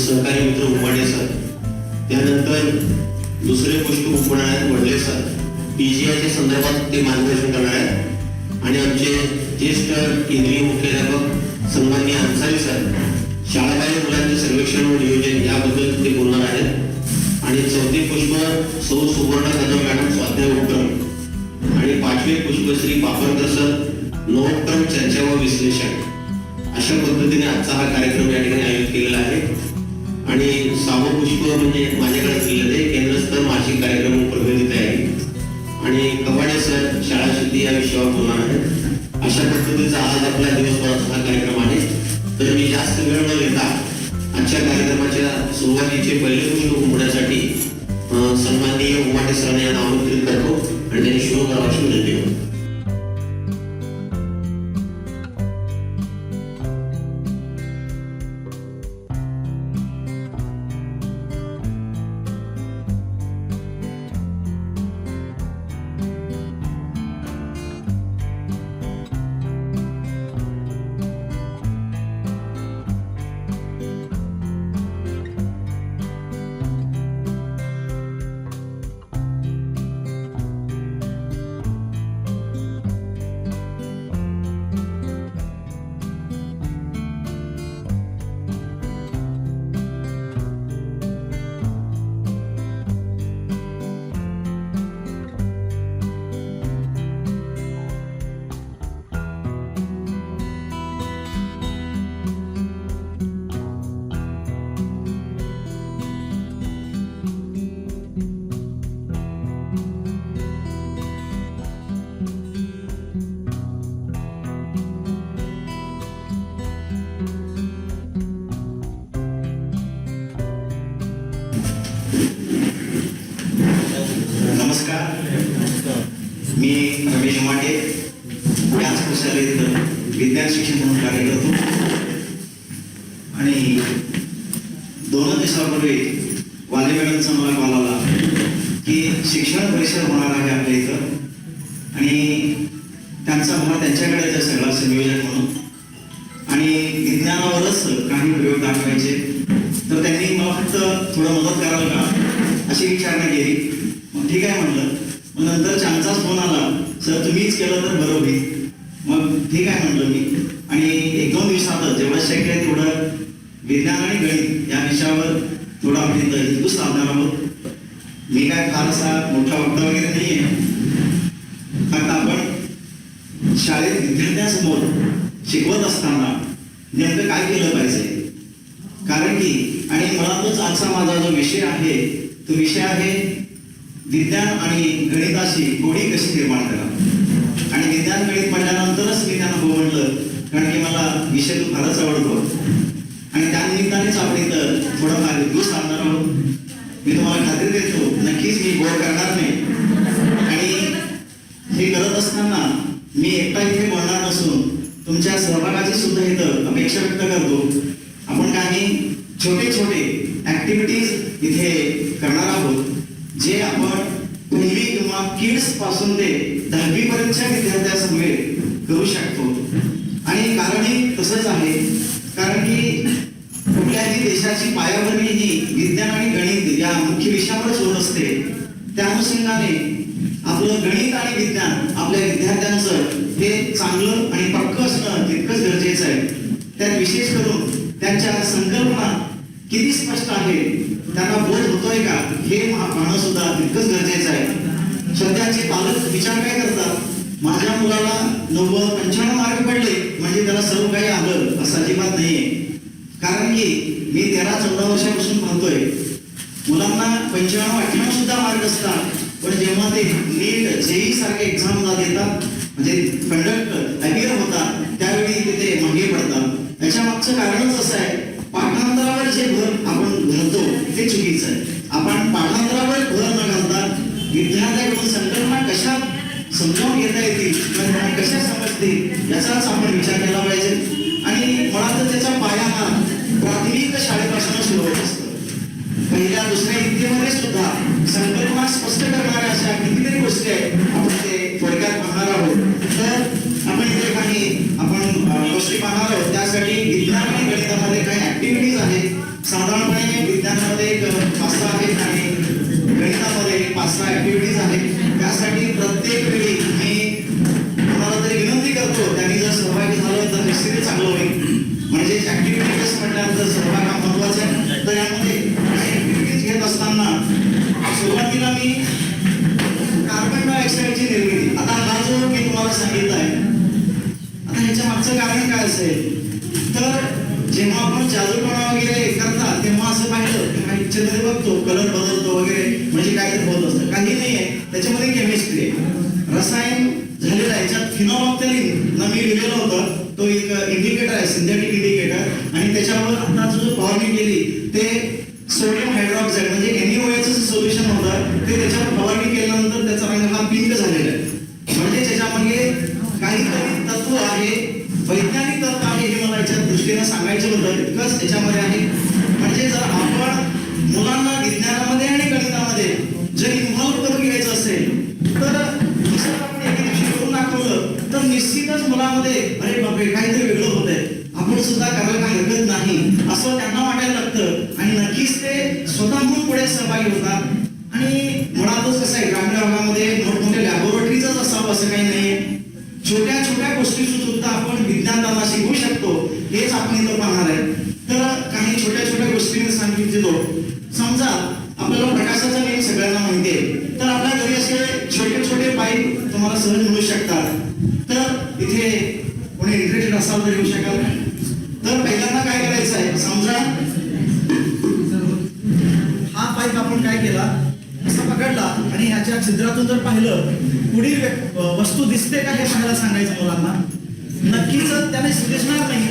सहकारी मित्र उमाडे सर, त्यानंतर दुसरे पुष्प कुंपण आहेत वडले सर, पीजीआयच्या संदर्भात ते मार्गदर्शन करणार आहेत. आणि आमचे ज्येष्ठ केंद्रीय मुख्याध्यापक सन्माननीय अन्सारी सर, शाळाबाह्य मुलांचे सर्वेक्षण व नियोजन याबद्दल ते बोलणार आहेत. आणि चौथे पुष्प सौ सुवर्ण कदम मॅडम स्वाध्याय उपक्रम आणि पाचवे पुष्प श्री पापरकर सर नवोपक्रम चर्चा व विश्लेषण. अशा पद्धतीने आजचा हा कार्यक्रम या ठिकाणी आयोजित केलेला आहे. आणि 6वं पुष्प म्हणजे माझ्याकडे दिलेलं आहे केंद्रस्तर मासिक कार्यक्रम प्रगती तयारी. आणि कवाडे सर शाळा शेती या विषयावर बोलणार आहेत. अशा पद्धतीचा आज आपला दिवसभराचा हा कार्यक्रम आहे. तर मी जास्त वेळ न घेता आजच्या कार्यक्रमाच्या सुरुवातीचे पहिले पुष्प कुंपण्यासाठी सन्माननीय उमाटे सरांना यांना आमंत्रित करतो आणि त्यांनी शुभ करावाची विनंती करतो. मी रमेश माटे याच प्रशालेत विज्ञान शिक्षण म्हणून कार्य करतो. आणि 2 दिवसापूर्वी वाले मॅडमचा मला कॉल आला की शिक्षण परिषद होणार आहे आपल्या इथं आणि त्यांचा मला त्यांच्याकडे आहे सगळा संयोजन म्हणून आणि विज्ञानावरच काही प्रयोग दाखवायचे. तर त्यांनी मला फक्त थोडं मदत कराल का अशी विचारणा केली. मग ठीक आहे म्हटलं. मग नंतर चांगलाच फोन आला, सर तुम्हीच केलं तर बरं होईल. मग ठीक आहे म्हटलं मी. आणि 1-2 दिवसातच जेवढं शक्य आहे तेवढं विज्ञान आणि गणित या विषयावर थोडं आपण हिंदू साधणार आहोत. मी काय फारसा मोठा वक्ता वगैरे नाही आहे. फक्त आपण शाळेत विद्यार्थ्यांसमोर शिकवत असताना नेमकं काय केलं पाहिजे. कारण की आणि मुळातच आजचा माझा जो विषय आहे तो विषय आहे विज्ञान आणि गणिताची गोडी कशी निर्माण करा. आणि विज्ञान गणित म्हटल्यानंतरच मी त्यांना हो म्हटलं, कारण की मला विषय तो फारच आवडतो आणि त्या निमित्तानेच आपण इथं थोडाफार दिवस सांगणार आहोत. मी तुम्हाला खात्री देतो नक्कीच मी बोर करणार नाही. आणि हे करत असताना मी एकटा इथे बोलणार नसून तुमच्या सहभागाची सुद्धा इथं अपेक्षा व्यक्त करतो. आपण काही छोटे छोटे ऍक्टिव्हिटीज इथे करणार आहोत जे आपण पहिली किंवा किड्स पासून ते 10वी पर्यंतच्या विद्यार्थ्यांसमवेत करू शकतो. आणि कारणही तसंच आहे, कारण की कुठल्याही देशाची पायाभरणी ही विज्ञान आणि गणित या मुख्य विषयावरच होत असते. त्या अनुषंगाने आपलं गणित आणि विज्ञान आपल्या विद्यार्थ्यांचं हे चांगलं आणि पक्कं असणं तितकंच गरजेचं आहे. त्यात विशेष करून त्यांच्या संकल्पना किती स्पष्ट आहे, त्यांना बोध होतोय का हे पाहणं सुद्धा तितकंच गरजेचं आहे. सध्याचे पालक विचार काय करतात, माझ्या मुलाला 90-95 मार्क पडले म्हणजे त्याला सर्व काही आलं असं अजिबात नाहीये. कारण की मी 13-14 वर्षापासून पाहतोय मुलांना 95-98 सुद्धा मार्क असतात, पण जेव्हा ते नीट जेई सारखे एक्झाम देतात म्हणजे कंडक्ट अपियर होतात त्यावेळी ते मागे पडतात. याच्या मागचं कारणच असं आहे, पाठांतरावर जे भर आपण घालतो ते चुकीचं आहे. आपण पाठांतरावर भर न घालता विद्यार्थ्यांकडून संकल्पना कशा समजावून घेता येतील किंवा कशा समजतील याचाच आपण विचार केला पाहिजे. आणि मुळात त्याचा पाया हा प्राथमिक शाळेपासून सुरू होत असतो. पहिल्या दुसऱ्या इयत्तेमध्ये सुद्धा संकल्पना स्पष्ट करणाऱ्या अशा कितीतरी गोष्टी आहेत, आपण ते थोडक्यात पाहणार आहोत. तर आपण इथे काही आपण गोष्टी पाहणार आहोत. त्यासाठी विज्ञान आणि गणितामध्ये काही ऍक्टिव्हिटीज आहेत साधारणपणे विज्ञानामध्ये एक 5-6 आहेत आणि गणितामध्ये 5-6 ऍक्टिव्हिटीज आहेत. त्यासाठी प्रत्येक वेळी मी कोणाला तरी विनंती करतो त्यांनी जर सहभागी झालं तर निश्चितच चांगलं होईल. म्हणजे ऍक्टिव्हिटीज म्हटल्यानंतर सहभाग हा महत्वाचा आहे. तर यामध्ये काही ऍक्टिव्हिटीज घेत असताना सुरुवातीला मी कार्बन डायऑक्साईडची निर्मिती, आता हा जो मी तुम्हाला सांगितलं आहे, आता ह्याच्या मागचं कारण काय असेल तर जेव्हा आपण जादूटोणा वगैरे करता तेव्हा असं पाहिलं की काही पिक्चरमध्ये बघतो कलर बदलतो वगैरे, म्हणजे काय ते होत असतं. काही नाही आहे, त्याच्यामध्ये केमिस्ट्री आहे, रसायन झालेलं आहे. याच्यात फिनोऑक्टॅलिन मी लिहिलेलं होतं, तो एक इंडिकेटर आहे, सिंथेटिक इंडिकेटर, आणि त्याच्यावर आता जो फवारणी केली ते सोडियम हायड्रॉक्साईड म्हणजे NaOH चं सोल्युशन होतं, ते त्याच्यावर फवारणी केल्यानंतर त्याचा रंग हा पिंक झालेला आहे. म्हणजे त्याच्यामध्ये काहीतरी तत्व आहे, वैज्ञानिक तत्व आहे, हे मला याच्या दृष्टीने सांगायचं होतं. इतकंच त्याच्यामध्ये आहे. म्हणजे जर आपण मुलांना विज्ञानामध्ये आणि गणितामध्ये जर इन्व्हॉल्व करून घ्यायचं असेल तर आपण एके दिवशी करून दाखवलं तर निश्चितच मुलामध्ये अरे बापरे काहीतरी वेगळं होतंय, आपण सुद्धा करायला हरकत नाही असं त्यांना वाटायला लागतं आणि नक्कीच ते स्वतःहून पुढे सहभागी होतात. आणि मुळातच कसं आहे, ग्रामीण भागामध्ये मोठमोठ्या लॅबोरेटरीजच असावं असं काही नाहीये. छोट्या छोट्या गोष्टी सुद्धा आपण विज्ञानाला शिकवू शकतो, हेच आपण इथं पाहणार आहे. तर काही छोट्या छोट्या गोष्टी मी सांगितलो. समजा आपल्याला प्रकाशाचा नियम सगळ्यांना माहिती आहे, तर आपल्या घरी असे छोटे छोटे पाईप तुम्हाला सहज मिळू शकतात. तर इथे कोणी इंटरेस्टेड असाल तर येऊ शकाल. तर पहिल्यांदा काय करायचं आहे, समजा हा पाईप आपण काय केला, असा पकडला आणि ह्याच्या छिद्रातून जर पाहिलं पुढील वस्तू दिसते का हे पाहायला सांगायचं मुलांना. नक्कीच त्याने दिसणार नाही,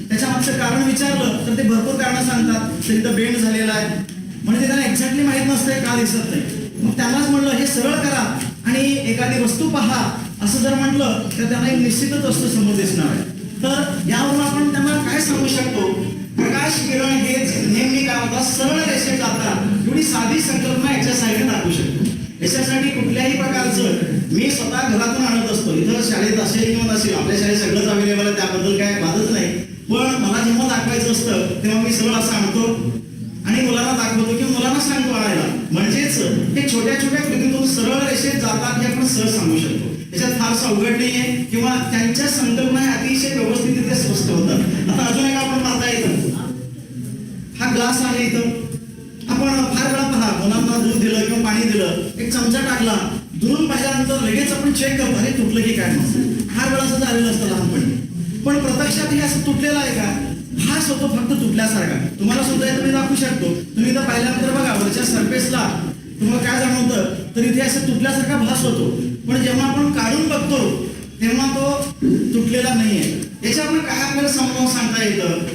त्याच्या मागचं कारण विचारलं तर ते भरपूर कारणं सांगतात. तर इथं बेंड झालेला आहे म्हणजे त्यांना एक्झॅक्टली माहित नसतंय का दिसत नाही. मग त्यांनाच म्हणलं हे सरळ करा आणि एखादी वस्तू पहा असं जर म्हटलं तर त्यांना एक निश्चितच वस्तू समोर दिसणार आहे. तर यावरून आपण त्यांना काय सांगू शकतो, प्रकाश किरण हेच नेहमी काय होतात, सरळ रेषेत जातात. एवढी साधी संकल्पना याच्या साईडने दाखवू शकतो. याच्यासाठी कुठल्याही प्रकारचं मी स्वतः घरातून आणत असतो. इथं शाळेत असेल किंवा नसेल, आपल्या शाळेत सगळंच अवेलेबल आहे, त्याबद्दल काय वादच नाही. पण मला जेव्हा दाखवायचं असतं तेव्हा मी सरळ असं आणतो आणि मुलांना दाखवतो किंवा मुलांना सांगतो आणायला. म्हणजेच हे छोट्या छोट्या कृतीतून सरळ रेषेत जातात हे आपण सहज सांगू शकतो. त्याच्यात फारसं अवघड नाहीये किंवा त्यांच्या संकल्पना अतिशय व्यवस्थितरित्या स्पष्ट होतात. आता अजून एक आपण पाहता येतं, हा ग्लास आहे इथं. आपण फार वेळा पहा, मुलांना दूध दिलं किंवा पाणी दिलं, एक चमचा टाकला, दुरून पाहिल्यानंतर लगेच आपण चेक करतो अरे तुटलं की काय. फार वेळा असं झालेलं असतं लहानपणी. पण प्रत्यक्षात हे असं तुटलेलं आहे का, भास होतो फक्त तुटल्यासारखा. तुम्हाला सुद्धा तुम्ही दाखवू शकतो. तुम्ही इथं पाहिल्यानंतर बघा वरच्या सरफेसला तुम्हाला काय जाणवतं, तर इथे असं तुटल्यासारखा भास होतो. पण जेव्हा आपण काढून बघतो तेव्हा तो तुटलेला नाहीये. याच्यावर काय आपल्याला समजावून सांगता येतं,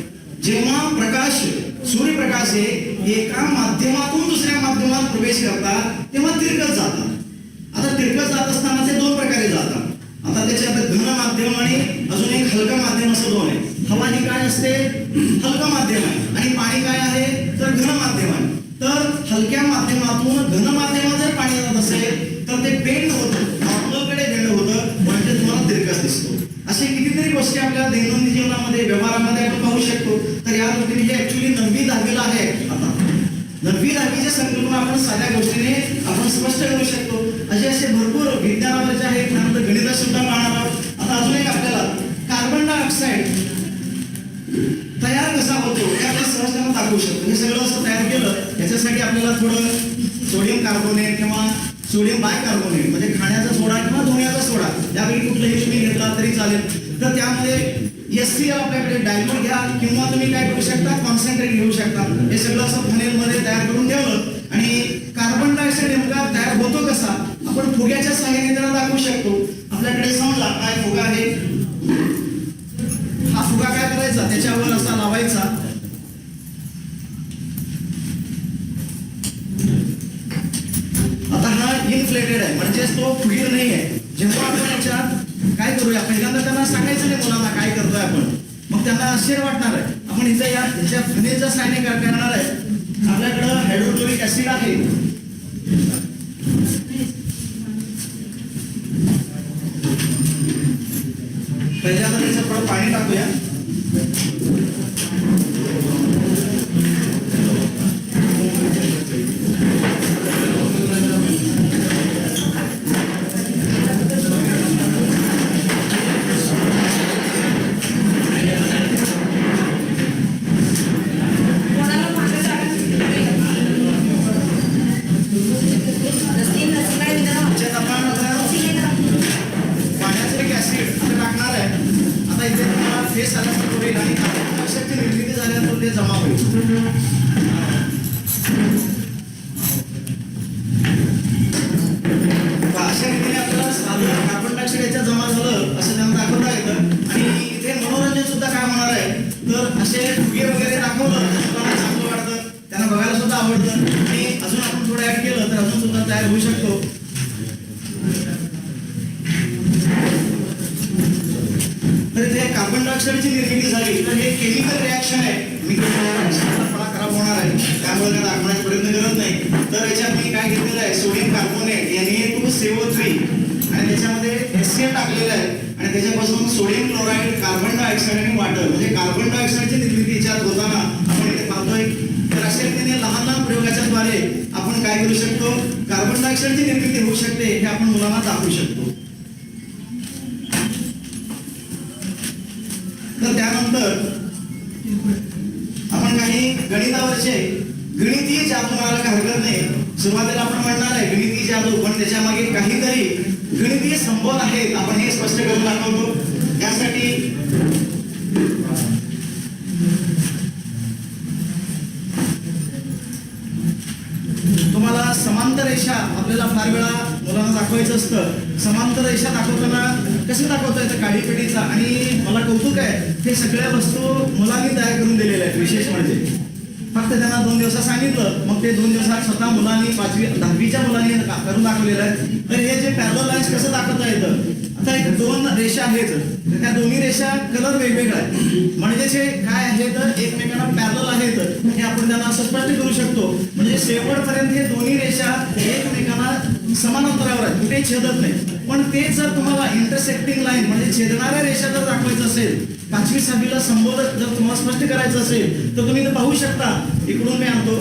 जेव्हा प्रकाश सूर्यप्रकाश हे एका माध्यमातून दुसऱ्या माध्यमात प्रवेश करतात तेव्हा तिरकत जातात. आता तिरकत जात असताना ते दोन प्रकारे जातात. आता त्याच्यात घन माध्यम आणि अजून एक हलका माध्यम असं दोन आहे. हवा ही काय असते, हलका माध्यम आहे, आणि पाणी काय आहे तर घन माध्यम आहे. तर हलक्या माध्यमातून घन माध्यमात जर पाणी जात असेल तर ते बेंड होतं, नॉर्मलकडे बेंड होतं, म्हणजे तुम्हाला तिरकस दिसतो. असे कितीतरी गोष्टी आपल्या दैनंदिन जीवनामध्ये व्यवहारामध्ये आपण पाहू शकतो. तर या गोष्टी हे ऍक्च्युली 9वी 10वीला आहे. आता 9वी 10वीच्या संकल्पना आपण साध्या गोष्टीने आपण स्पष्ट करू शकतो. असे भरपूर विज्ञानावरचे आहेत, त्यानंतर गणितात सुद्धा पाहणार आहोत. आता अजून एक आपल्याला कार्बन डायऑक्साईड तयार कसा होतो हे आपण सहजपणे दाखवू शकतो. हे सगळं असं तयार केलं याच्यासाठी आपल्याला थोडं सोडियम कार्बोनेट किंवा सोडियम बायकार्बोनेट म्हणजे खाण्याचा सोडा किंवा धुण्याचा सोडा यापैकी कुठलाही तुम्ही घेतला तरी चालेल. तर त्यामध्ये HCl आपल्याकडे डायल्यूट घ्या किंवा तुम्ही काय करू शकता, कॉन्सन्ट्रेट घेऊ शकता. हे सगळं असं फनेलमध्ये तयार करून ठेवलं आणि कार्बन डायऑक्साईड नेमका तयार होतो कसा आपण फुग्याच्या सहाय्याने त्याला दाखवू शकतो. आपल्याकडे समजा काय फुगा आहे, हा फुगा काय करायचा त्याच्यावर असा लावायचा. आता हा इन्फ्लेटेड आहे म्हणजेच तो फुगीर नाही आहे. जेव्हा आपण याच्यात काय करूया, पहिल्यांदा त्यांना सांगायचं नाही मुलांना काय करतोय आपण, मग त्यांना आश्चर्य वाटणार आहे. आपण इथं याच्या फनेलच्या सहाय्याने काय करणार आहे, आपल्याकडं हायड्रोक्लोरिक ऍसिड आहे. पहिल्यांदा त्याच्यात थोडं पाणी टाकूया. अशा रीतीने आपल्याला साधं कार्बन डायऑक्साईड याच्यात जमा झालं असं त्यांना दाखवता येतं. आणि इथे मनोरंजन सुद्धा काय होणार आहे, तर असे फुगे वगैरे दाखवलं तर मुलांना चांगलं वाटतं, त्यांना बघायला सुद्धा आवडतं. आणि अजून आपण थोडं ऍड केलं तर अजून सुद्धा तयार होऊ शकतो. तर इथे कार्बन डायऑक्साईडची निर्मिती झाली तर हे केमिकल रिॲक्शन आहे. मी फळा खराब होणार आहे त्यामुळे त्याला दाखवण्याचा प्रयत्न करत नाही. तर याच्यात मी काय घेतलेलं आहे, सोडियम कार्बोनेट Na2CO3 आणि त्याच्यामध्ये HCl टाकलेलं आहे आणि त्याच्यापासून सोडियम क्लोराईड, कार्बन डायऑक्साईड आणि वॉटर म्हणजे कार्बन डायऑक्साईडची निर्मिती याच्यात होताना आपण इथे पाहतोय. तर अशा रीतीने लहान लहान प्रयोगाच्या द्वारे आपण काय करू शकतो, कार्बन डायऑक्साईडची निर्मिती होऊ शकते हे आपण मुलांना दाखवू शकतो. तर त्यानंतर आपण काही गणितावरचे गणितीय जादू म्हणायला काही हरकत नाही. सुरुवातीला आपण म्हणणार आहे गणितीय जादू, पण त्याच्या मागे काहीतरी गणितीय संबंध आहेत आपण हे स्पष्ट करून दाखवतो. त्यासाठी तुम्हाला समांतर रेषा आपल्याला फार वेळा मुलांना दाखवायचं असतं. समांतर रेषा दाखवताना कसं दाखवता येतं काडीपेटीचा. आणि मला कौतुक आहे, हे सगळ्या वस्तू मुलांनी तयार करून दिलेल्या आहेत. विशेष म्हणजे फक्त त्यांना 2 दिवसात सांगितलं, मग ते 2 दिवसात स्वतः मुलांनी 5वी 10वीच्या मुलांनी करून दाखवलेलं आहे. तर हे जे पॅरलल लाईन्स कसं दाखवता येतं, आता एक 2 रेषा आहेत, त्या दोन्ही रेषा कलर वेगवेगळा आहे म्हणजे जे काय आहे तर एकमेकांना पॅरलल आहेत हे आपण त्यांना असं स्पष्ट करू शकतो. म्हणजे शेवटपर्यंत हे दोन्ही रेषा एकमेकांना समान अंतरावर आहेत, कुठेही छेदत नाही. पण तेच जर तुम्हाला इंटरसेक्टिंग लाईन म्हणजे छेदणाऱ्या रेषा जर दाखवायचं असेल, 5वी 6वीला संबोधन जर तुम्हाला स्पष्ट करायचं असेल तर तुम्ही इथं पाहू शकता. इकडून मी आणतो,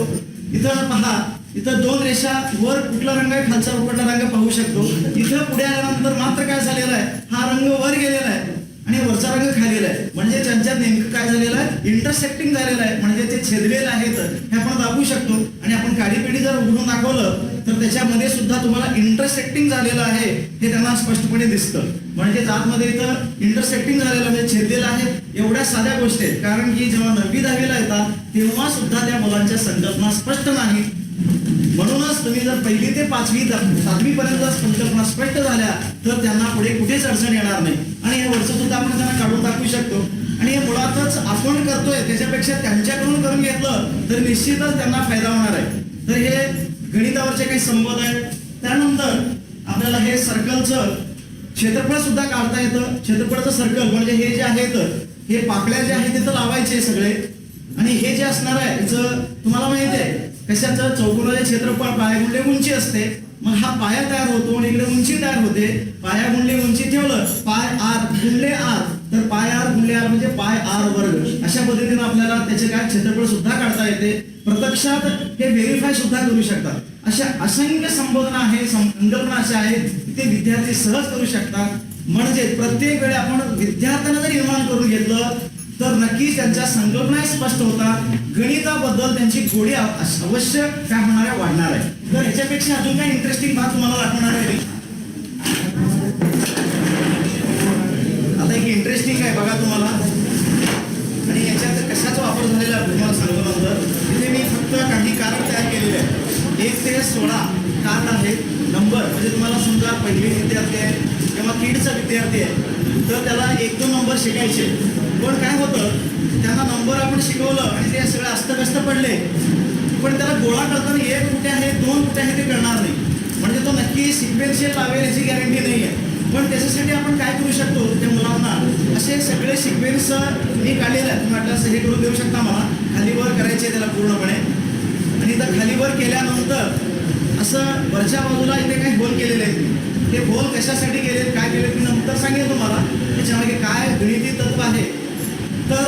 इथं पहा, इथं 2 रेषा, वर कुठला रंग आहे खालचा कुठला रंग पाहू शकतो. इथं पुढे आल्यानंतर मात्र काय झालेलं आहे, हा रंग वर गेलेला आहे आणि वरचा रंग खालेला आहे. म्हणजे त्यांच्यात नेमकं काय झालेलं आहे, इंटरसेक्टिंग झालेलं आहे म्हणजे ते छेदलेले आहेत हे आपण दाखवू शकतो. आणि आपण काडीपेटी जर उघडून दाखवलं तर त्याच्यामध्ये सुद्धा तुम्हाला इंटरसेक्टिंग झालेलं आहे हे त्यांना स्पष्टपणे दिसतं. म्हणजे आतमध्ये इथं इंटरसेक्टिंग झालेलं म्हणजे छेदलेलं आहे. एवढ्या साध्या गोष्टी आहेत, कारण की जेव्हा 9वी 10वीला येतात तेव्हा सुद्धा त्या मुलांच्या संकल्पना स्पष्ट नाही. म्हणूनच तुम्ही जर 1ली ते 5वी 7वी पर्यंत जर संकल्पना स्पष्ट झाल्या तर त्यांना पुढे कुठेच अडचण येणार नाही. आणि हे वरचं सुद्धा आपण त्यांना काढून दाखवू शकतो. आणि हे मुळातच आपण करतोय त्याच्यापेक्षा त्यांच्याकडून करून घेतलं तर निश्चितच त्यांना फायदा होणार आहे. तर हे गणितावरचे काही संबंध आहेत. त्यानंतर आपल्याला हे सर्कलचं क्षेत्रफळ सुद्धा काढता येतं. क्षेत्रफळाचं सर्कल म्हणजे हे जे आहेत हे पाकळ्या जे आहेत तिथं लावायचे सगळे. आणि हे जे असणार आहे याचं तुम्हाला माहिती आहे कशाचं, चौकोनाचे क्षेत्रफळ पाया गुणले उंची असते. मग हा पाया तयार होतो आणि इकडे उंची तयार होते. पाया गुणले उंची ठेवलं, पाय आर गुणले आर, तर पाय आर गुणले आर म्हणजे पाय आर वर्ग. अशा पद्धतीने आपल्याला त्याचे काय क्षेत्रफळ सुद्धा काढता येते. प्रत्यक्षात हे व्हेरीफाय सुद्धा करू शकतात. अशा असंख्य संबोधना आहे, संकल्पना अशा आहेत ते विद्यार्थी सहज करू शकतात. म्हणजे प्रत्येक वेळी आपण विद्यार्थ्यांना जर निर्माण करून घेतलं तर नक्कीच त्यांच्या संकल्पना स्पष्ट होतात. गणिताबद्दल त्यांची गोडी अवश्य काय होणार आहे, वाढणार आहे. तर ह्याच्यापेक्षा अजून काय इंटरेस्टिंग भाग तुम्हाला दाखवणार आहे. आता एक इंटरेस्टिंग आहे बघा तुम्हाला, आणि याच्यात कशाचा वापर झालेला आहे तुम्हाला सांगतो नंतर. इथे मी फक्त काही कारण तयार केलेले आहेत. 1 ते 16 कार्ड आहेत. नंबर म्हणजे तुम्हाला समजा 1ली विद्यार्थी आहे किंवा किडचा विद्यार्थी आहे तर त्याला 1-2 नंबर शिकायचे. पण काय होतं, त्यांना नंबर आपण शिकवलं आणि ते सगळे अस्तव्यस्त पडले, पण त्याला गोळा करताना 1 कुठे आहे 2 कुठे आहे ते कळणार नाही. म्हणजे तो नक्की सिक्वेन्शियल लावेल याची गॅरंटी नाही आहे. पण त्याच्यासाठी आपण काय करू शकतो, त्या मुलांना असे सगळे सिक्वेन्स मी काढलेले आहेत. तुम्ही वाटलं हे करून देऊ शकता मला. खालीवर करायचे त्याला पूर्णपणे. आणि इथं खालीवर केल्यानंतर असं वरच्या बाजूला इथे काही होल केलेले आहेत. ते होल कशासाठी केले, काय केले मी नंतर सांगेन तुम्हाला. त्याच्यामागे काय गणिती तत्व आहे. तर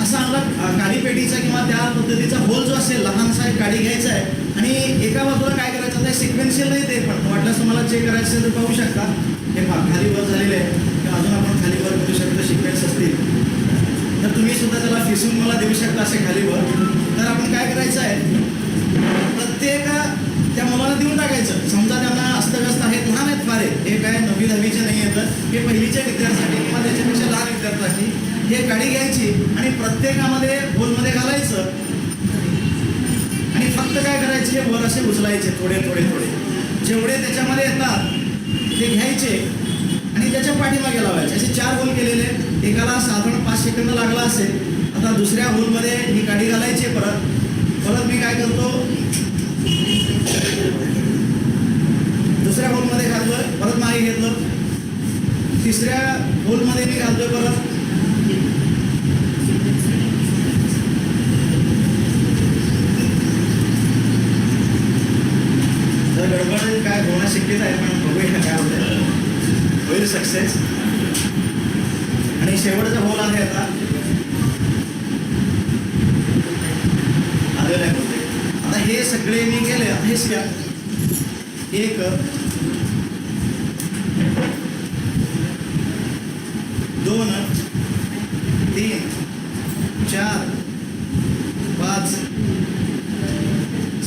असा आपला काडीपेटीचा किंवा त्या पद्धतीचा होल जो असेल लहानसा एक काडी घ्यायचा आहे आणि एका बाजूला काय करायचं आहे, सिक्वेन्शियल नाही ते, पण वाटल्यास तुम्हाला चेक करायचं असेल तर पाहू शकता. हे खाली वर झालेले आहे, अजून आपण खाली वर करू शकतो. सिक्वेन्स असतील तर तुम्ही सुद्धा त्याला फिसून मला देऊ शकता असे खाली वर. तर आपण काय करायचं आहे, प्रत्येक त्या मुलाला देऊन टाकायचं. समजा त्यांना अस्तव्यस्त आहेत, लहान आहेत फार आहेत, हे काय 9वी 10वीचे नाही येतं, हे 1लीच्या विद्यार्थ्यासाठी किंवा त्याच्यापेक्षा लहान विद्यार्थ्यासाठी हे काडी घ्यायची आणि प्रत्येकामध्ये होलमध्ये घालायचं आणि फक्त काय करायचे, हे वर असे उचलायचे थोडे थोडे थोडे, जेवढे त्याच्यामध्ये येतात ते घ्यायचे आणि त्याच्या पाठीमागे लावायचे. असे 4 होल केलेले, एकाला साधारण 5 सेकंद लागला असेल. आता दुसऱ्या होलमध्ये ही काडी घालायची. परत मी काय करतो, दुसऱ्या होलमध्ये घालतोय, परत मागे घेतलं, तिसऱ्या होलमध्ये मी घालतोय परत, तर गडबड काय होण्याची शक्यता आहे, पण बघूया काय होतं, होईल सक्सेस. आणि शेवटचा होल आहे आता आलेला आहे. आता हे सगळे मी केले. आता हेच घ्या, 1 2 3 4 5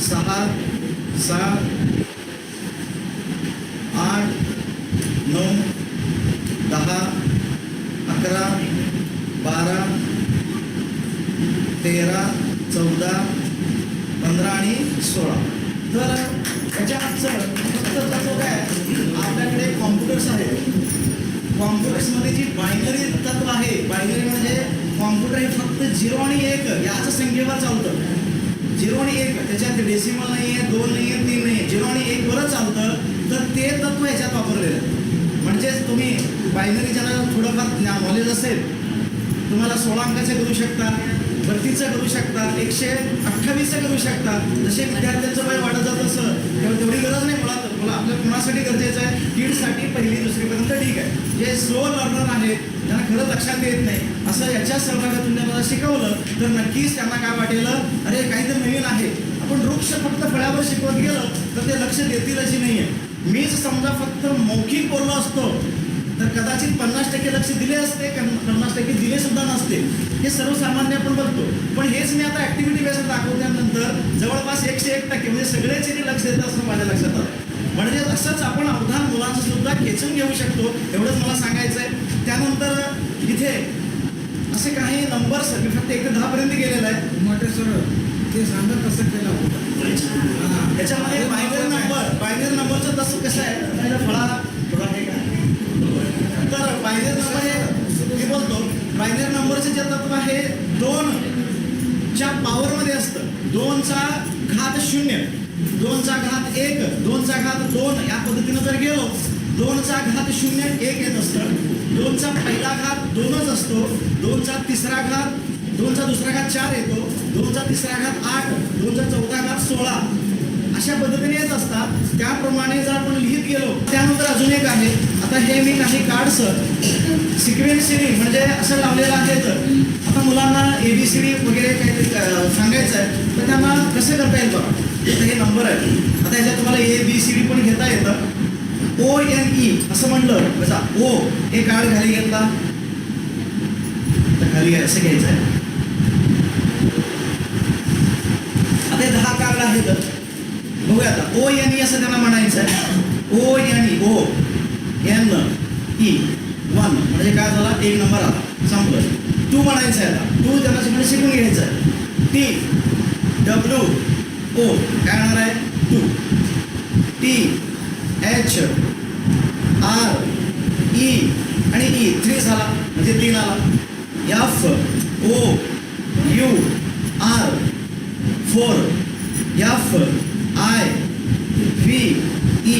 6 7 8 9 10 11 12 13 14 15 आणि 16. तर याच्या मागचं फक्त तत्व काय, आपल्याकडे कॉम्प्युटर्स आहेत. कॉम्प्युटर्समध्ये जी बायनरी तत्व आहे, बायनरी म्हणजे कॉम्प्युटर हे फक्त 0 आणि 1 याच संख्येवर चालतं. 0 आणि 1, त्याच्यात डेसिमल नाही आहे, 2 नाही आहे, 3 नाही आहे, 0 आणि 1 वरच चालतं. तर ते तत्व ह्याच्यात वापरलेलं आहे. म्हणजेच तुम्ही बायनरी ज्याला थोडंफार नॉलेज असेल, तुम्हाला 16 अंकाचं करू शकता, 32चं करू शकता, 128चं करू शकता. जसे विद्यार्थ्यांचं वय वाढत जात असं तेवढी गरज नाही. मला आपल्या कुणासाठी गरजेचं आहे, किड्ससाठी 1ली 2रीपर्यंत ठीक आहे. जे स्लो लर्नर आहेत, त्यांना खरं लक्षात येत नाही, असं याच्या सहभागातून त्यांना शिकवलं तर नक्कीच त्यांना काय वाटेल, अरे काहीतरी नवीन आहे. आपण वृक्ष फक्त फळावर शिकवत गेलं तर ते लक्ष देतील अशी नाही आहे. मीच समजा फक्त मौखिक बोललो असतो तर कदाचित 50% लक्ष दिले असते, 50% दिले सुद्धा नसते. हे सर्वसामान्य आपण बघतो. पण हेच मी आता ऍक्टिव्हिटी बेस्ड दाखवल्यानंतर जवळपास 101% म्हणजे सगळेच लक्ष देतात असं माझ्या लक्षात आलं. म्हणजे असंच आपण अवधान मुलांचं सुद्धा खेचून घेऊ शकतो, एवढंच मला सांगायचं आहे. त्यानंतर इथे असे काही नंबर्स, मी फक्त 1 ते 10 पर्यंत गेलेलं आहे. मोठे सर ते सांगत कसं केलं होतं त्याच्यामध्ये बायनरी नंबरचं तसं कसं आहे, माझ्या फळा थोडा हे काय, तर बायनरी नंबर हे मी बोलतो, बायनरी नंबरचे जे तत्व आहे 2च्या पॉवरमध्ये असतं. 2चा घात 0, 2चा घात 1, 2चा घात 2 या पद्धतीनं जर गेलो, 2चा घात 0 1 येत असतं, 2चा पहिला घात 2च असतो, 2चा तिसरा घात, 2चा दुसरा घात 4 येतो, 2चा तिसरा घात 8, 2चा चौथा घात 16 अशा पद्धतीने येत असतात. त्याप्रमाणे जर आपण लिहित गेलो, त्यानंतर अजून एक आहे. आता हे मी काही कार्ड्स सिक्वेन्शियली म्हणजे असं लावलेलं आहे. तर आता मुलांना ABCD वगैरे काहीतरी सांगायचं आहे तर त्यांना कसं करता येईल बघा. तर हे नंबर आहे. आता ह्याच्यात तुम्हाला ABCD पण घेता येतं. ONE असं म्हणलं बघा, O हे कार्ड खाली घेतला तर खाली असं घ्यायचं आहे. आता हे 10 कार्ड आहेत. बघूया आता ONE असं त्यांना म्हणायचं आहे. ONE ONE 1 म्हणजे काय झाला, 1 नंबर आला, संपलं. 2 म्हणायचं आहे. आता 2 त्यांना म्हणजे शिकून घ्यायचं आहे. TWO काय होणार आहे, 2. THRE आणि E 3 झाला म्हणजे 3 आला. FOUR 4 FIVE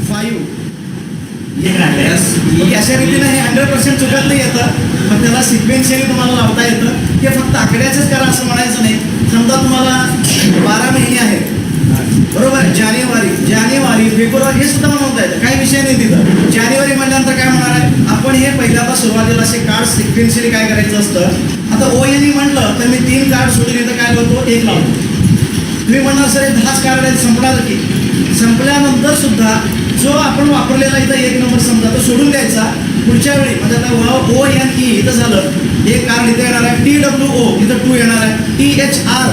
5 अशा रीतीनं हे 100% चुकत नाही येतं, पण त्याला सिक्वेन्शियली तुम्हाला लावता येतं. हे फक्त आकड्याचंच करा असं म्हणायचं नाही. समजा तुम्हाला 12 महिने आहेत, बरोबर, जानेवारी फेब्रुवारी हे सुद्धा म्हणता येतं, काही विषय नाही तिथं. जानेवारी म्हटल्यानंतर काय म्हणणार आहे आपण, हे पहिल्यांदा सुरुवातीला असे कार्ड सिक्वेन्शियली काय करायचं असतं. आता ONE म्हटलं तर मी 3 कार्ड सोडून इथं काय लावतो, 1 लावतो. तुम्ही म्हणणार सर 10च कार्ड आहेत, संपणार की. संपल्यानंतर सुद्धा जो आपण वापरलेला इथं 1 नंबर समजा तो सोडून द्यायचा. पुढच्या वेळी म्हणजे आता ONE इथं झालं, एक कार्ड इथं येणार आहे. TWO इथं 2 येणार आहे. THR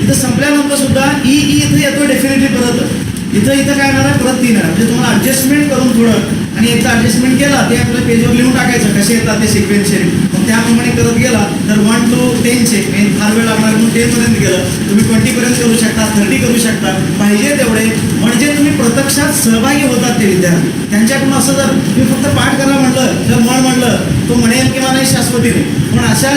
इथं संपल्यानंतर सुद्धा EE इथं येतो डेफिनेटली परत. इथं इथं काय येणार आहे, परत 3 आहे. म्हणजे तुम्हाला ॲडजस्टमेंट करून थोडं, आणि एकदा ॲडजस्टमेंट केला ते आपल्या पेजवर लिहून टाकायचं कसे येतात ते सिक्वेन्शियल. मग त्याप्रमाणे करत गेला तर 1 to 10चे फार वेळ लागणार म्हणून 10 पर्यंत गेलं, तुम्ही 20 पर्यंत करू शकता, 30 करू शकता, पाहिजे तेवढे. म्हणजे तुम्ही प्रत्यक्षात सहभागी होतात ते विद्यार्थी. त्यांच्याकडून असं जर तुम्ही फक्त पाठ करा म्हटलं, जर म्हणलं तो म्हणेल किंवा नाही शाश्वतीने, पण अशा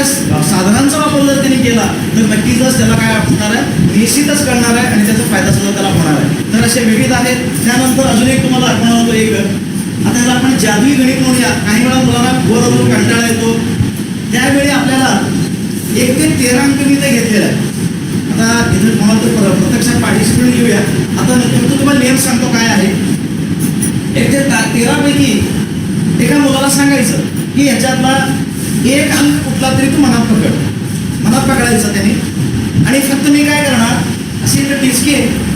साधनांचा वापर जर त्यांनी केला तर नक्कीच त्याला काय होणार आहे, निश्चितच करणार आहे आणि त्याचा फायदा सुद्धा त्याला होणार आहे. तर असे विविध आहेत. त्यानंतर अजून एक तुम्हाला आठवण होतो एक, आता याला आपण जादुई गणित म्हणूया. काही वेळा मुलांना बोर होतो, कंटाळा येतो, त्यावेळी आपल्याला 1 ते 13 अंक मी ते घेतलेला आहे. आता इथं तुम्हाला तर प्रत्यक्षात पार्टिसिपेट घेऊया. आता नंतर तुम्हाला नियम सांगतो काय आहे. 1 ते 13 पैकी एका मुलाला सांगायचं की ह्याच्यातला 1 अंक कुठला तरी तू मनात पकडायचा त्याने, आणि फक्त मी काय करणार, अशी टिचकी आहे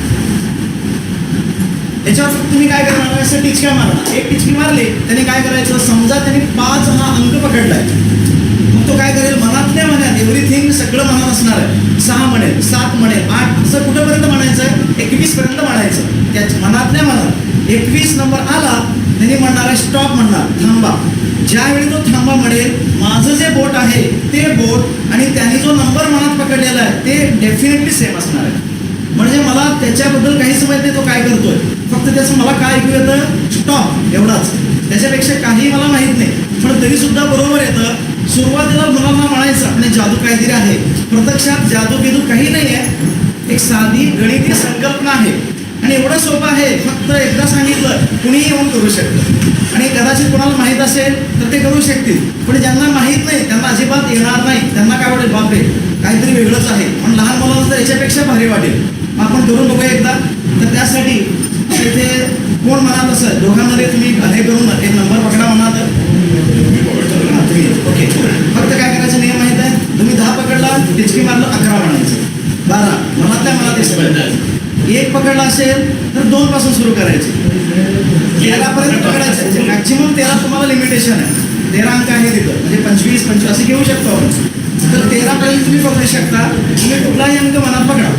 याच्यावर फक्त तुम्ही काय करणार, असं टिचक्या मारणार. 1 टिचकी मारली त्याने काय करायचं, समजा त्याने 5 हा अंक पकडलाय, मग तो काय करेल, मनातल्या मनात एव्हरीथिंग सगळं मनात असणार आहे. 6 म्हणेल, 7 म्हणेल, 8 असं कुठंपर्यंत म्हणायचं आहे, 21 पर्यंत म्हणायचं. त्याच मनातल्या मनात 21 नंबर आला त्यांनी म्हणणार आहे स्टॉप, म्हणणार थांबा. ज्यावेळी तो थांबा म्हणेल, माझं जे बोट आहे ते बोट आणि त्याने जो नंबर मनात पकडलेला आहे ते डेफिनेटली सेम असणार आहे. म्हणजे मला त्याच्याबद्दल काहीच माहित नाही तो काय करतोय, फक्त त्याचं मला काय ऐकू येतं, स्टॉप, एवढाच. त्याच्यापेक्षा काही मला माहित नाही, पण तरी सुद्धा बरोबर येतं. सुरुवातीला मुलांना म्हणायचं आणि जादू काहीतरी आहे. प्रत्यक्षात जादू बिदू काही नाही आहे, एक साधी गणिती संकल्पना आहे आणि एवढं सोपं आहे. फक्त एकदा सांगितलं कुणीही येऊन करू शकतं, आणि कदाचित कोणाला माहीत असेल तर ते करू शकतील, पण ज्यांना माहीत नाही त्यांना अजिबात येणार नाही. त्यांना काय वाटेल, बापरे काहीतरी वेगळंच आहे. पण लहान मुलांना तर याच्यापेक्षा भारी वाटेल. आपण करून बघूया एकदा. तर त्यासाठी इथे कोण म्हणाल असं दोघांमध्ये तुम्ही हे करून एक नंबर पकडा म्हणा. तर तुम्ही ओके, फक्त काय करायचं नियम माहीत आहे, तुम्ही 10 पकडला, टिचकी मारलं, 11 म्हणायचं, 12 मनातल्या मनात हे सगळं. 1 पकडला असेल तर 2 पासून सुरू करायचे, 13 पर्यंत पकडायचं. मॅक्झिमम 13 तुम्हाला लिमिटेशन आहे, 13 अंक आहे तिथं, म्हणजे 25 असे घेऊ शकतो आपण. तर 13 पर्यंत तुम्ही पकडू शकता. तुम्ही कुठलाही अंक मनात पकडा,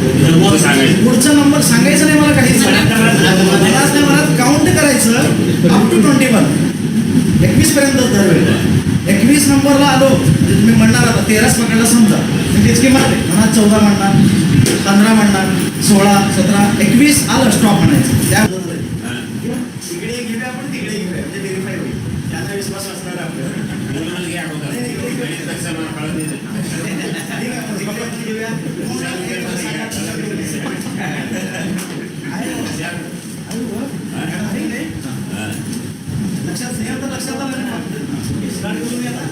पुढचा नंबर सांगायचं नाही मला काहीच, मनातल्या मनात काउंट करायचं अप टू 21, 21 पर्यंत. दरवेळेला 21 नंबरला आलो म्हणजे तुम्ही म्हणणार आता 13 पकडला समजा, टिचकी मारले, मनात 14 म्हणणार, 15 म्हणणार, 16, 17, 21 आलं, स्टॉप म्हणायचं. त्या इकडे घेऊया आपण, तिकडे घेऊया, म्हणजे व्हेरीफाय होईल. त्यांना विश्वास असणार आपल्याला. लक्षात नाही आता, लक्षात आलं ना, स्टार्ट करून आता.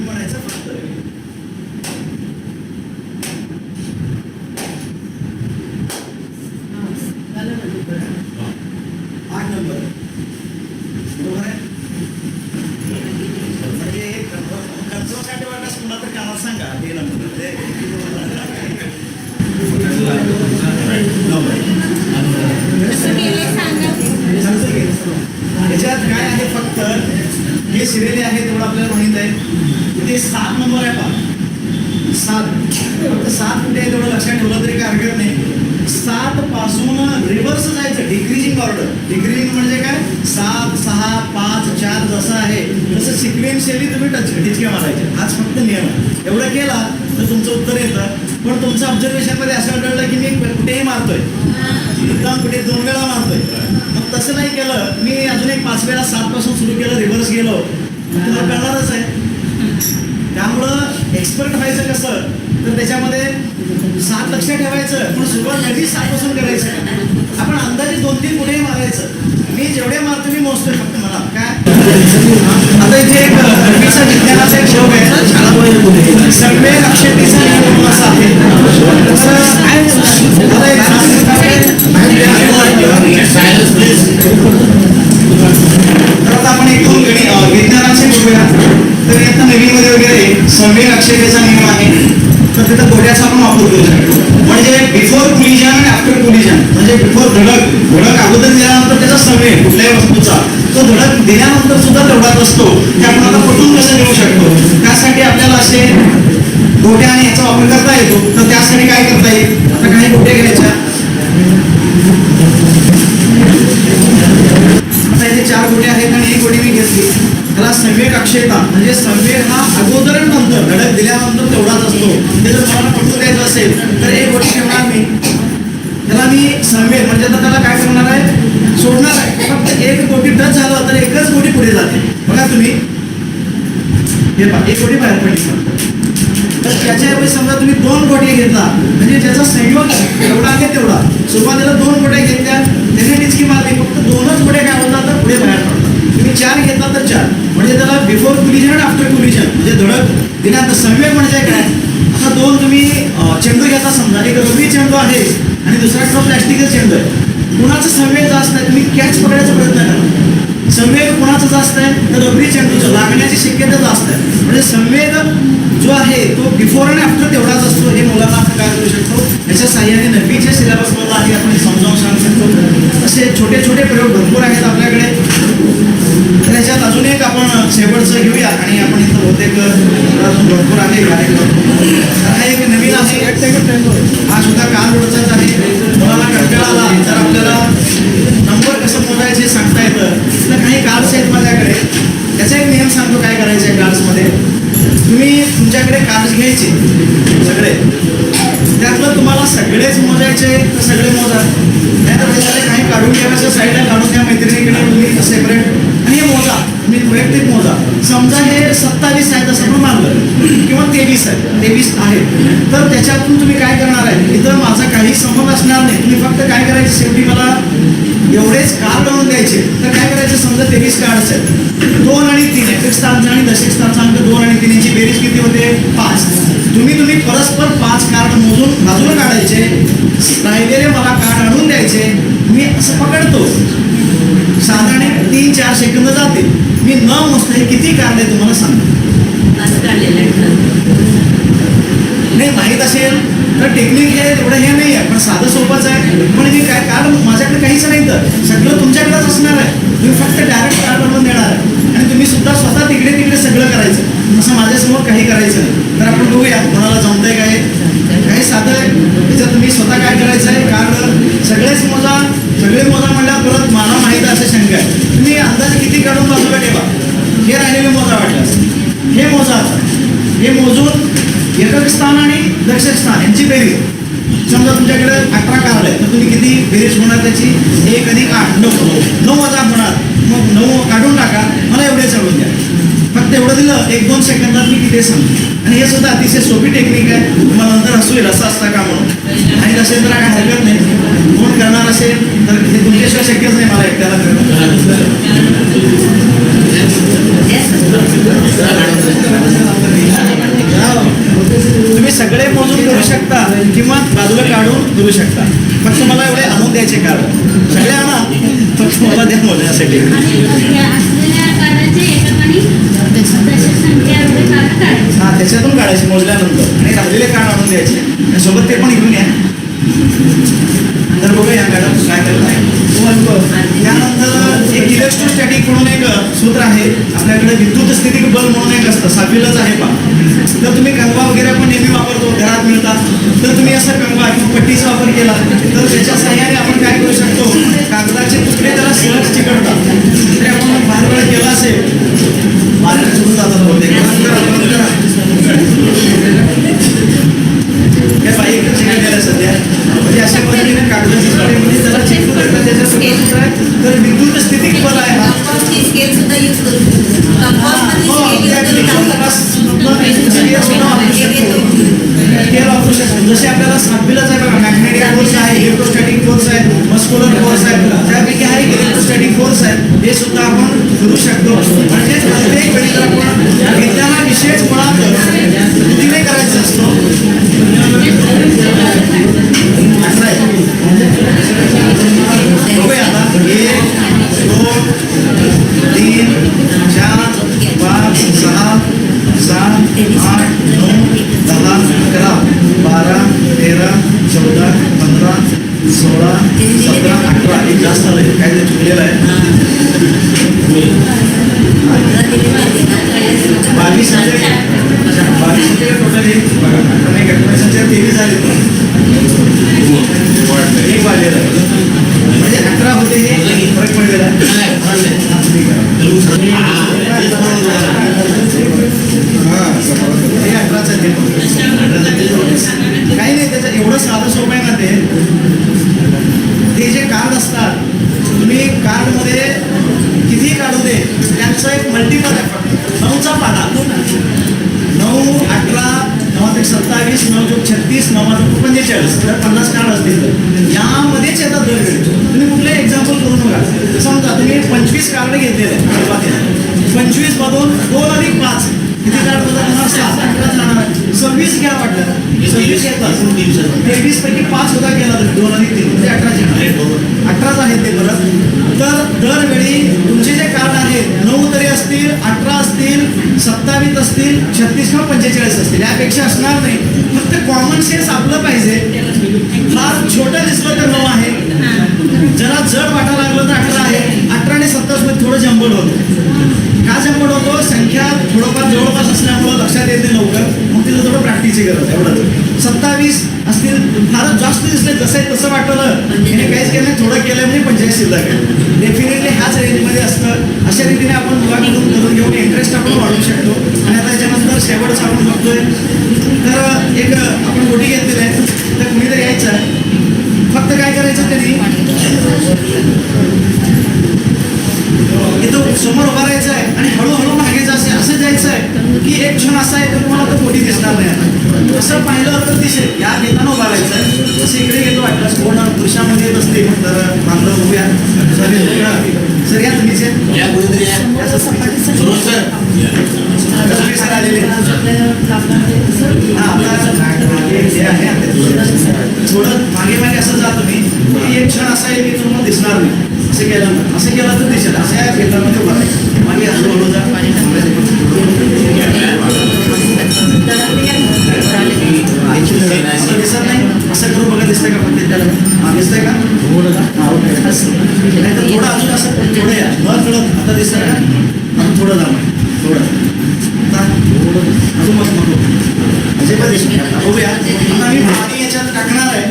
म्हणायचं फक्त 8 नंबर बरोबर आहे. म्हणजे कर्जसाठी वाटस पुन्हा तर कामाला सांगा हे नंबर याच्यात काय आहे, फक्त हे सिरियली आहे तेवढं आपल्याला माहित आहे. ते 7 नंबर आहे पहा, 7 फक्त 7 कुठे आहे तेवढं लक्षात ठेवलं तरी काय हरकत नाही. 7 पासून रिव्हर्स जायचं, डिक्रीजिंग ऑर्डर. डिक्रीजिंग म्हणजे काय, 7, 6, 5, 4 जसं आहे तसं सिक्वेन्शियली तुम्ही टिचक्या मारायचे. हाच फक्त नियम आहे. एवढं केला तर तुमचं उत्तर येतं. पण तुमचं ऑब्झर्वेशनमध्ये असं आढळलं की मी कुठेही मारतोय, एकदम कुठे 2 वेळा मारतोय. मग तसं नाही केलं, मी अजून एक 5 वेळा 7 पासून सुरू केलं, रिव्हर्स गेलो, तुला कळणारच आहे. त्यामुळं एक्सपर्ट व्हायचं कसं, तर त्याच्यामध्ये 7 लक्षात ठेवायचं, पण सुरुवात लगेच 7 पासून करायचं. आपण अंदाजे 2-3 पुढे मारायचं. मी जेवढे मारतो मी मोजतोय फक्त मला काय. आता इथे एक गणिताचा विज्ञानाचा एक शोक आहे, सर्वे अक्षतेचा नियम असा आहे. तर आता आपण एक 2 विज्ञानाचे बघूया. तर इथं नवीमध्ये वगैरे सर्वे अक्षतेचा नियम आहे, तर तिथं गोड्याचा आपण वापर करू शकतो. म्हणजे बिफोर कोलिजन आणि आफ्टर कोलिजन, म्हणजे बिफोर धडक अगोदर दिल्यानंतर त्याचा संवेग कुठल्याही वस्तूचा तो धडक दिल्यानंतर सुद्धा तेवढाच असतो. ते आपण आता पटवून कसं देऊ शकतो? त्यासाठी आपल्याला असे गोट्या आणि याचा वापर करता येतो. तर त्यासाठी काय करता येईल? आता काही गोट्या घ्यायच्या, आता इथे 4 गोट्या आहेत आणि एक गोटी मी घेतली. त्याला संवेग अक्षयता म्हणजे संवेग हा अगोदर आणि नंतर धडक दिल्यानंतर तेवढाच असतो. ते जर मला पटवून द्यायचं असेल तर एक गोटी ठेवणार मी, त्याला मी संवेग म्हणजे आता त्याला काय करणार आहे? सोडणार आहे. फक्त एक गोटी टच झालं तर एकच गोटी पुढे जाते. बघा तुम्ही हे पहा, एक गोटी बाहेर पडली. तर त्याच्याऐवजी समजा तुम्ही 2 गोटी घेतला म्हणजे ज्याचा संयोग एवढा आहे तेवढा. सुरुवातीला 2 गोट्या घेतल्या, त्याने टिचकी मारली, फक्त 2च गोट्या काय होतात तर पुढे बाहेर पडतात. तुम्ही 4 घेतला तर 4, म्हणजे त्याला बिफोर कोलिजन आणि आफ्टर कोलिजन म्हणजे धडक दिल्यानंतर संवेग म्हणजे काय? आता 2 तुम्ही चेंडू घेता, समजा एक रबरी चेंडू आहे आणि दुसरा प्लॅस्टिकचा चेंडू आहे. कुणाचा संवेग जास्त आहे? तुम्ही कॅच पकडायचा प्रयत्न करा. संवेग कुणाचा जास्त आहे तर रबरी चेंडूचा लागण्याची शक्यता जास्त आहे. म्हणजे संवेग जो आहे तो बिफोर आणि आफ्टर तेवढाच असतो. हे मुलांना आपण काय करू शकतो? याच्या साह्याने नवीच्या सिलेबसमधला आहे आपण समजावून सांगू शकतो. असे छोटे छोटे प्रयोग भरपूर आहेत आपल्याकडे. तर याच्यात अजून एक आपण शेवटचं घेऊया आणि आपण इथं बहुतेक अजून भरपूर आहे कार्यक्रम. हा एक नवीन आहे, हा सुद्धा कार रोडचाच आहे. मुलाला कंटाळा आला तर आपल्याला नंबर कसं मोजायचे सांगता येतं. तर काही कार्ड्स आहेत माझ्याकडे. त्याचा एक नियम सांगतो काय करायचं आहे कार्ड्समध्ये. तुम्ही तुमच्याकडे कार्ड्स घ्यायचे सगळे, त्यातलं तुम्हाला सगळेच मोजायचे तर सगळे मोजा, नाही तर त्याच्यात काही काढून घ्या, कसं साईडला काढून घ्या मैत्रिणीकडे तुम्ही सेपरेट आणि हे मोजा. तुम्ही वैयक्तिक मोजा. समजा हे 27 आहेत असं पण मानलं किंवा 23 आहे, 23 आहे, तर त्याच्यातून तुम्ही काय करणार आहे? इथं माझा काही संबंध असणार नाही. तुम्ही फक्त काय करायचं? शेवटी मला एवढेच कार्ड आणून द्यायचे. तर काय करायचं? समजा 23 कार्ड्स आहेत, 2 आणि 3 एक स्थानचा आणि दशक स्थानचा अंक 2 आणि 3 ची बेरीज किती होते? 5. तुम्ही परस्पर 5 कार्ड मोजून बाजूला काढायचे, राहिलेले मला कार्ड आणून द्यायचे. मी असं पकडतो, साधारण 3-4 सेकंद जाते. मी न मोजता हे किती कार्ड आहे तुम्हाला सांगतो. नाही माहीत असेल तर टेक्निक हे एवढं हे नाही आहे, पण साधं सोपंच आहे. पण मी काय कार्ड माझ्याकडे काहीच नाही, तर सगळं तुमच्याकडेच असणार आहे. तुम्ही फक्त डायरेक्ट कार्ड बनवून देणार आहे आणि तुम्ही सुद्धा स्वतः तिकडे सगळं करायचं. असं माझ्यासमोर काही करायचं नाही. तर आपण बघूया कोणाला जमतंय काय. काही साधं आहे त्याच्यात. तुम्ही स्वतः काय करायचं आहे? कार्ड सगळे मोजा म्हणल्यावर परत मला माहीत असं शंका आहे. तुम्ही अंदाजे किती काढून बाजूला ठेवा. हे राहिलेले मोजा वाटल्यास हे मोजा. आता हे मोजून एकक स्थान आणि दशक स्थान यांची बेरीज. समजा तुमच्याकडे 18 कार्ड आहे तर तुम्ही किती बेरीज होणार त्याची? 1 अधिक 8 9 वजा होणार. मग 9 काढून टाका, मला एवढे चढवून द्या. फक्त एवढं दिलं 1-2 सेकंदात मी किती सांगतो. आणि हे सुद्धा अतिशय सोपी टेक्निक आहे. तुम्हाला नंतर हसू येईल असं असतं का म्हणून. आणि नसेल तर काय हरकत नाही. कोण करणार असेल तर हे तुमच्याशिवाय शक्यच नाही मला एकट्याला तुम्ही सगळे मोजून करू शकता किंवा बाजूला काढून करू शकता. फक्त मला एवढे आणून द्यायचे कार्ड सगळे आणा, फक्त मला द्या मोजण्यासाठी. हा त्याच्यातून काढायचे मोजल्यानंतर आणि राहिलेले कार्ड आणून द्यायचे आणि सोबत ते पण घेऊन या. तर बघूया मॅडम काय करत आहे. त्यानंतर एक इलेक्ट्रोस्टॅटिक म्हणून एक सूत्र आहे आपल्याकडे. विद्युत स्थितिक बल म्हणून एक असतं, 7वीलाच आहे पा. तर तुम्ही कंगवा वगैरे पण नेहमी वापरतो, घरात मिळतात. तर तुम्ही असं कंगवा किंवा पट्टीचा वापर केला तर त्याच्या साह्याने आपण काय करू शकतो? कागदाचे तुकडे त्याला सहज चिकटतात. तरी आपण फार वेळ केला असेल बाहेर सुरू जातात होते. हे बाईक चिकटलेलं सध्या म्हणजे अशा पद्धतीने कागदाच्या तुकड्यामध्ये त्याला चिकटून टाकतात. त्याच्यासोबत तर विद्युत स्थितिक बल आहे हा. जसे आपल्याला 7वीलाच आहे बघा, मॅग्नेटिक फोर्स आहे, इलेक्ट्रोस्टॅटिक फोर्स आहे, मस्क्युलर फोर्स आहे, त्यापैकी हा एक इलेक्ट्रोस्टॅटिक फोर्स आहे. हे सुद्धा आपण करू शकतो. म्हणजे प्रत्येक वेळी जर आपण विज्ञाना विशेष मुळात बुद्धीने करायचं असतो. बघूया आता 1, 2, 3, 4, 5, 6, 7, 8, 9, 10, 11, 12, 13, 14, 16, 17, 18 एक जास्त आलंय काय ते चुकलेलं आहे 22 टोटल एक बघा 23 झाले एक वाढलेलं आहे म्हणजे 11 होते हे फरक पडलेला आहे हे 18चं आहे काही नाही त्याचं एवढं साधं सोपं आहे ना ते जे कार्ड असतात तुम्ही कार्डमध्ये कितीही काढू दे त्यांचं एक मल्टिपल आहे फक्त 9चा पाढा 9, 18, 9 27, 9 36, 9 45 तर 50 कार्ड असतील तर यामध्येच येतात दरवेळी तुम्ही कुठलंही एक्झाम्पल करू नका समजा तुम्ही 25 कार्ड घेतलेले सुरुवातीला 25 मधून 2 अधिक 5 किती कार्ड बदल होणार 7 18 जाणार 26 घ्या वाटलं 26 येतात 23 पैकी 5 होता गेला तर 2 अधिक 3 म्हणजे 18 18च आहेत ते परत तर दरवेळी तुमचे जे कार्ड आहेत 9 तरी असतील 18 असतील 27 असतील 36 किंवा 45 असतील यापेक्षा असणार नाही फक्त कॉमन सेन्स आपलं पाहिजे फार छोटं दिसलं तर 9 आहे जरा जड वाटायला लागलं तर 18 आहे 18 आणि 27 मध्ये थोडं जंबड होतं का जंबड होतो संख्या थोडंफार जवळपास असल्यामुळं लक्षात येते लवकर मग तिला थोडं प्रॅक्टिसची गरज एवढं 27 असतील फारच जास्त दिसले जसं आहे तसं वाटलं त्याने काहीच केलं नाही थोडं केलं म्हणजे 45 शिल्लक आहे डेफिनेटली ह्याच रेंजमध्ये असतं अशा रीतीने आपण मुलाकडून करून घेऊन इंटरेस्ट आपण वाढवू शकतो आणि आता याच्यानंतर शेवटचं आपण बघतोय तर एक आपण गोटी घेतलेली आहे तर कुणीतरी यायचं आहे फक्त काय करायचं त्यांनी इथं समोर उभा राहायचं आहे आणि हळूहळू मागे जायचं असं जायचं आहे की एक क्षण असा आहे तर तुम्हाला तो गोटी दिसणार नाही आता असं पाहिलं तर दिसेल या घेताना उभा राहायचं आहे जसं इकडे गेलो वाटलं कोण दृश्यामध्ये येत असते तर बांधलं उभ्या सर या तुम्हीच सर आलेले थोडं मागे मागे असं जा तुम्ही एक क्षण असा आहे की तुम्हाला दिसणार नाही असं केलं तर दिसेल असं या क्षेत्रामध्ये उभा आहे मागे हळूहळू जा असं दिसत नाही असं करून बघा दिसतंय का फक्त त्याला दिसतंय का नाही तर थोडं अजून असं थोडं या थोडं आता दिसतंय का अजून थोडं जा थोडं आता अजून मग नको असे पण दिसत बघूया आता मी पाणी याच्यात टाकणार आहे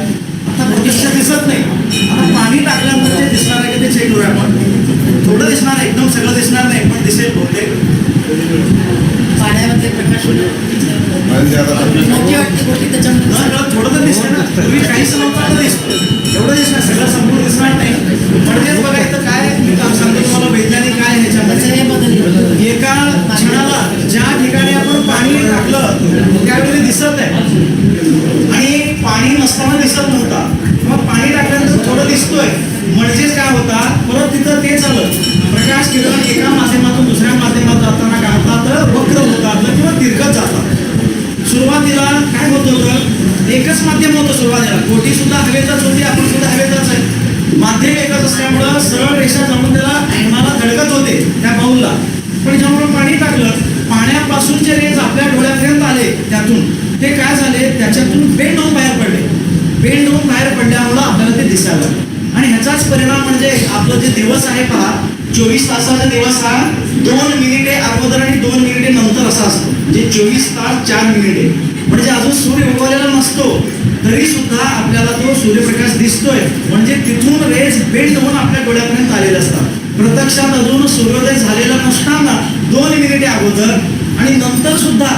आता प्रत्यक्ष दिसत नाही आता पाणी टाकल्यानंतर ते दिसणार आहे की ते चेक करूया आपण थोडं दिसणार आहे एकदम सगळं दिसणार नाही पण दिसेल बहुतेक पाण्यामध्ये प्रकाश थोडं तर दिसतं ना तुम्ही काहीच नव्हतं दिसतं एवढं दिसणार सगळं संपूर्ण दिसणार नाही म्हणजेच बघा इथं काय मी सांगतो तुम्हाला वैज्ञानिक काय ह्याच्यामध्ये एका क्षणाला ज्या ठिकाणी आपण पाणी टाकलं त्यावेळी दिसत आहे आणि पाणी नसताना दिसत नव्हता मग पाणी टाकल्यानंतर थोडं दिसतोय म्हणजेच काय होता परत तिथं तेच आलं प्रकाश किरण एका माध्यमातून दुसऱ्या माध्यमात जाताना काय होतात वक्र होतात किंवा तिरकत जातात सुरुवातीला काय होत होतं एकच माध्यम होतं सुरुवातीला कोटी सुद्धा हवेतच होती आपण सुद्धा हवेतच आहे माध्यम एकच असल्यामुळं सरळ रेषा जमून त्याला कोणाला धडकत होते त्या बाऊलला पण जेव्हा पाणी टाकलं पाण्यापासूनचे रेज आपल्या डोळ्यापर्यंत आले त्यातून ते काय झाले त्याच्यातून बेंड होऊन बाहेर पडले बेंड होऊन बाहेर पडल्यामुळं आपल्याला ते दिसायला आणि ह्याचाच परिणाम म्हणजे आपलं जे दिवस आहे पहा 24 तासाचा दिवस हा 2 मिनिटे अगोदर आणि 2 मिनिटे नंतर असा असतो म्हणजे 24 तास 4 मिनिटे म्हणजे अजून सूर्य उगवलेला नसतो तरी सुद्धा आपल्याला तो सूर्यप्रकाश दिसतोय म्हणजे तिथून रेज बेंड होऊन आपल्या डोळ्यापर्यंत आलेले असतात प्रत्यक्षात अजून सूर्योदय झालेला नसताना 2 मिनिटे अगोदर आणि नंतर सुद्धा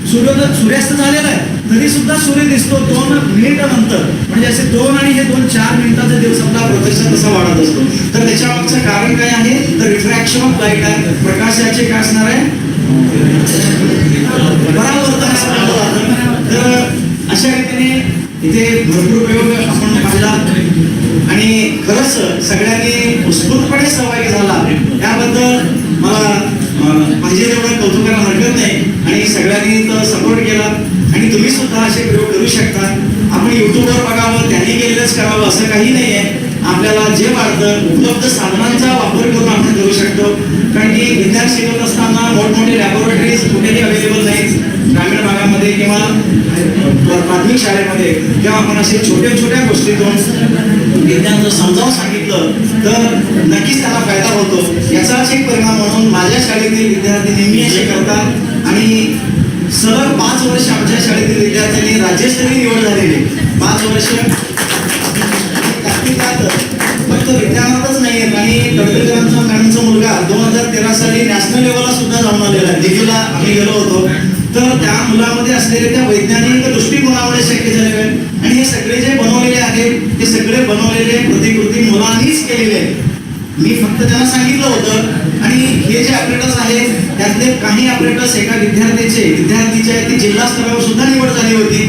सूर्यास्त झालेला आहे तरी सुद्धा सूर्य दिसतो 2 मिनिटानंतर म्हणजे असे 2 आणि हे 2 4 मिनिटाचा दिवस आपला प्रत्यक्षात कसा वाढत असतो तर त्याच्या मागचं कारण काय आहे तर रिफ्रॅक्शन ऑफ लाईट आहे प्रकाशाचे काय असणार आहे परावर्तन तर अशा रीतीने इथे भरपूर प्रयोग आपण पाहिला आणि खरंच सगळ्यांनी उत्स्फूर्तपणे सहभागी झाला याबद्दल मला पाहिजे तेवढं कौतुक करायला हरकत नाही आणि सगळ्यांनी तर सपोर्ट केला आणि तुम्ही सुद्धा असे प्रयोग करू शकता आपण युट्यूबवर बघावं त्यांनी केलेलंच करावं असं काही नाही आहे आपल्याला जे वाटतं उपलब्ध साधनांचा वापर करून आपण करू शकतो. कारण की विज्ञान शिकत असताना मोठमोठे लॅबोरेटरीज कुठेही अवेलेबल नाहीत ग्रामीण भागामध्ये किंवा प्राथमिक शाळेमध्ये. जेव्हा आपण असे छोट्या गोष्टीतून विज्ञान जर समजावून सांगितलं तर नक्कीच त्याला फायदा होतो. याचाच एक परिणाम म्हणून माझ्या शाळेतील विद्यार्थी नेहमी असे करतात आणि सलग 5 वर्ष आमच्या शाळेतील विद्यार्थ्यांनी राज्यस्तरीय निवड झालेली. 5 वर्ष फक्त विज्ञानातच नाही आहेत. आणि तडकरकरांचा मॅडमचा मुलगा 2013 साली नॅशनल लेवलला सुद्धा जाऊन आलेला आहे. दिल्लीला आम्ही गेलो होतो. तर त्या मुलामध्ये असलेले त्या वैज्ञानिक दृष्टिकोनामुळे शक्य झालेले आहे. आणि हे सगळे जे बनवलेले आहेत ते सगळे बनवलेले प्रतिकृती मुलांनीच केलेले आहेत. मी फक्त त्यांना सांगितलं होतं. आणि हे जे ऑपरेटर्स आहेत त्यातले काही ऑपरेटर्स एका विद्यार्थीचे ती जिल्हा स्तरावर सुद्धा निवड झाली होती.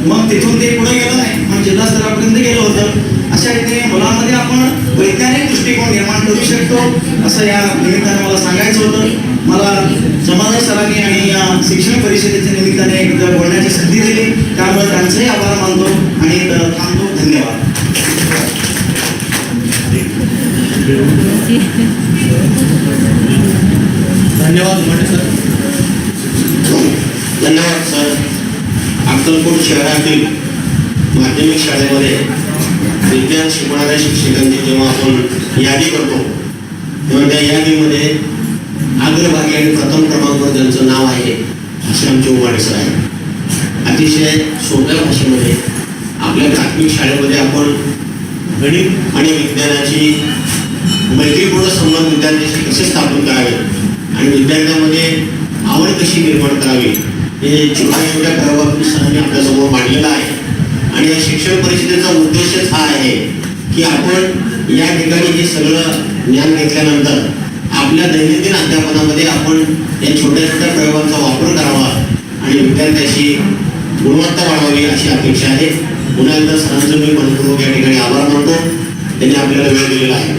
मग तिथून ते पुढे गेलं नाही, मग जिल्हा स्तरापर्यंत गेलं होतं. अशा रीतीने मुलांमध्ये आपण वैज्ञानिक दृष्टिकोन निर्माण करू शकतो असं या निमित्ताने मला सांगायचं होतं. मला समाधान सरांनी आणि या शिक्षण परिषदेच्या निमित्ताने एकदा बोलण्याची संधी दिली, त्यामुळे त्यांचंही आभार मानतो आणि थांबतो. धन्यवाद. धन्यवाद मोठे सर. धन्यवाद सर. अक्कलकोट शहरातील माध्यमिक शाळेमध्ये विज्ञान शिकवणाऱ्या शिक्षकांची जेव्हा आपण यादी करतो तेव्हा त्या यादीमध्ये अग्रभागी आणि प्रथम क्रमांकावर ज्यांचं नाव आहे असे आमचे उमाडे सर आहे. अतिशय सोप्या भाषेमध्ये आपल्या प्राथमिक शाळेमध्ये आपण गणित आणि विज्ञानाची मैत्रीपूर्ण संबंध विद्यार्थ्यांशी कसे स्थापन करावे आणि विद्यार्थ्यांमध्ये आवड कशी निर्माण करावी हे छोट्या प्रयोगातून सरांनी आपल्यासमोर मांडलेलं आहे. आणि या शिक्षण परिषदेचा उद्देशच हा आहे की आपण या ठिकाणी हे सगळं ज्ञान घेतल्यानंतर आपल्या दैनंदिन अध्यापनामध्ये आपण या छोट्या प्रयोगांचा वापर करावा आणि विद्यार्थ्याची गुणवत्ता वाढवावी अशी अपेक्षा आहे. पुन्हा एकदा सरांचं मी मनपूर्वक या ठिकाणी आभार मानतो. त्यांनी आपल्याला वेळ दिलेला आहे.